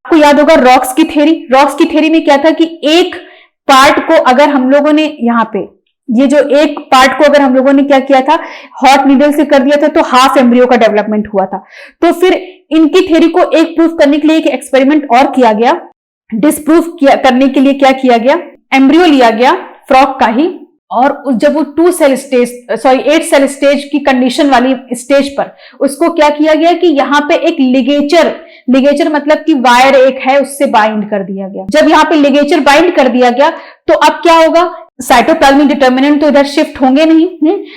आपको याद होगा रॉक्स की थ्योरी में क्या था कि एक पार्ट को अगर हम लोगों ने यहाँ पे ये जो एक पार्ट को अगर हम लोगों ने क्या किया था, हॉट नीडल से कर दिया था, तो हाफ एम्ब्रियो का डेवलपमेंट हुआ था। तो फिर इनकी थ्योरी को एक प्रूफ करने के लिए एक एक्सपेरिमेंट और किया गया, डिस्प्रूव करने के लिए क्या किया गया, एम्ब्रियो लिया गया फ्रॉग का ही, और जब वो 8 सेल स्टेज की कंडीशन वाली स्टेज पर उसको क्या किया गया कि यहाँ पे एक लिगेचर मतलब कि वायर एक है उससे बाइंड कर दिया गया। जब यहाँ पे लिगेचर बाइंड कर दिया गया तो अब क्या होगा, साइटोप्लाज्मिक डिटर्मिनेंट तो इधर शिफ्ट होंगे नहीं,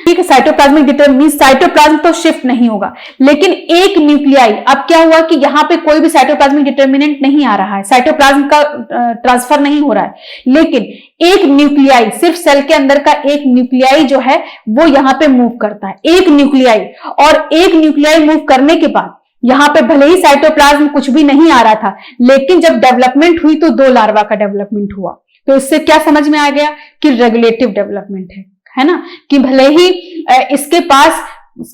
ठीक है, साइटोप्लाज्म तो शिफ्ट नहीं होगा, लेकिन एक न्यूक्लियाई, अब क्या हुआ कि यहाँ पे कोई भी साइटोप्लाज्मिक डिटर्मिनेंट नहीं आ रहा है, साइटोप्लाज्म का ट्रांसफर नहीं हो रहा है, लेकिन एक न्यूक्लियाई, सिर्फ सेल के अंदर का एक न्यूक्लियाई जो है वो यहाँ पे मूव करता है, एक न्यूक्लियाई, और एक न्यूक्लियाई मूव करने के बाद यहाँ पे भले ही साइटोप्लाज्म कुछ भी नहीं आ रहा था, लेकिन जब डेवलपमेंट हुई तो 2 लार्वा का डेवलपमेंट हुआ। तो इससे क्या समझ में आ गया कि रेगुलेटिव डेवलपमेंट है ना, कि भले ही इसके पास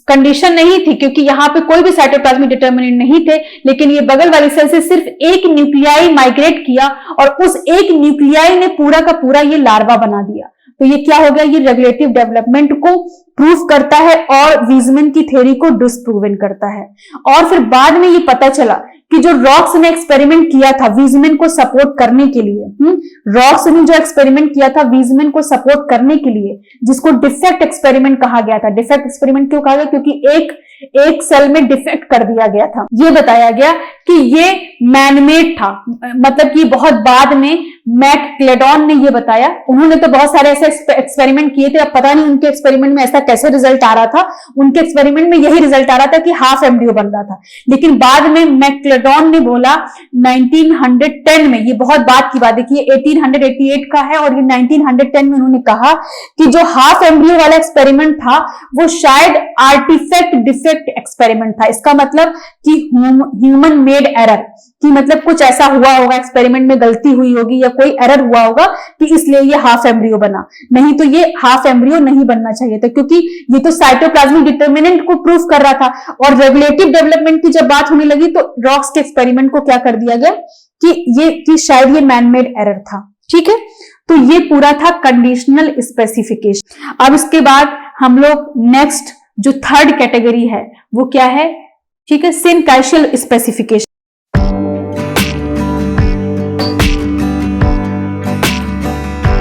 कंडीशन नहीं थी क्योंकि यहाँ पे कोई भी साइटोप्लाज्मिक डिटर्मिनेंट नहीं थे, लेकिन ये बगल वाली सेल से सिर्फ एक न्यूक्लियाई माइग्रेट किया और उस एक न्यूक्लियाई ने पूरा का पूरा ये लार्वा बना दिया। तो ये क्या हो गया, ये रेगुलेटिव डेवलपमेंट को प्रूफ करता है और वीजमैन की थ्योरी को डिस्प्रूवन करता है। और फिर बाद में ये पता चला कि जो रॉक्स ने एक्सपेरिमेंट किया था वीजमैन को सपोर्ट करने के लिए, रॉक्स ने जो एक्सपेरिमेंट किया था वीजमैन को सपोर्ट करने के लिए, जिसको डिफेक्ट एक्सपेरिमेंट कहा गया था। डिफेक्ट एक्सपेरिमेंट क्यों कहा गया, क्योंकि एक सेल में डिफेक्ट कर दिया गया था। ये बताया गया कि ये मैनमेड था, मतलब कि बहुत बाद में मैकक्लेडॉन ने ये बताया। उन्होंने तो बहुत सारे ऐसे एक्सपेरिमेंट किए थे, अब पता नहीं उनके एक्सपेरिमेंट में ऐसा कैसे रिजल्ट आ रहा था। उनके एक्सपेरिमेंट में यही रिजल्ट आ रहा था कि हाफ एम्ब्रियो बन रहा था, लेकिन बाद में मैकक्लेडॉन ने बोला 1910 में, ये बहुत बाद की बात देखिए, 1888 का है, और ये 1910 में उन्होंने कहा कि जो हाफ एम्ब्रियो वाला एक्सपेरिमेंट था वो शायद आर्टिफैक्ट डिफेक्ट एक्सपेरिमेंट था। इसका मतलब कि ह्यूमन मेड एरर, कि मतलब कुछ ऐसा हुआ होगा, एक्सपेरिमेंट में गलती हुई होगी या कोई एरर हुआ होगा कि इसलिए ये हाफ एम्ब्रियो बना, नहीं तो ये हाफ एम्ब्रियो नहीं बनना चाहिए था, क्योंकि ये तो साइटोप्लाज्मिक डिटर्मिनेंट को प्रूफ कर रहा था। और रेगुलेटिव डेवलपमेंट की जब बात होने लगी तो रॉक्स के एक्सपेरिमेंट को क्या कर दिया गया कि शायद ये मैनमेड एरर था। ठीक है, तो ये पूरा था कंडीशनल स्पेसिफिकेशन। अब इसके बाद हम लोग नेक्स्ट जो थर्ड कैटेगरी है वो क्या है, ठीक है, सिनकाइशियल स्पेसिफिकेशन।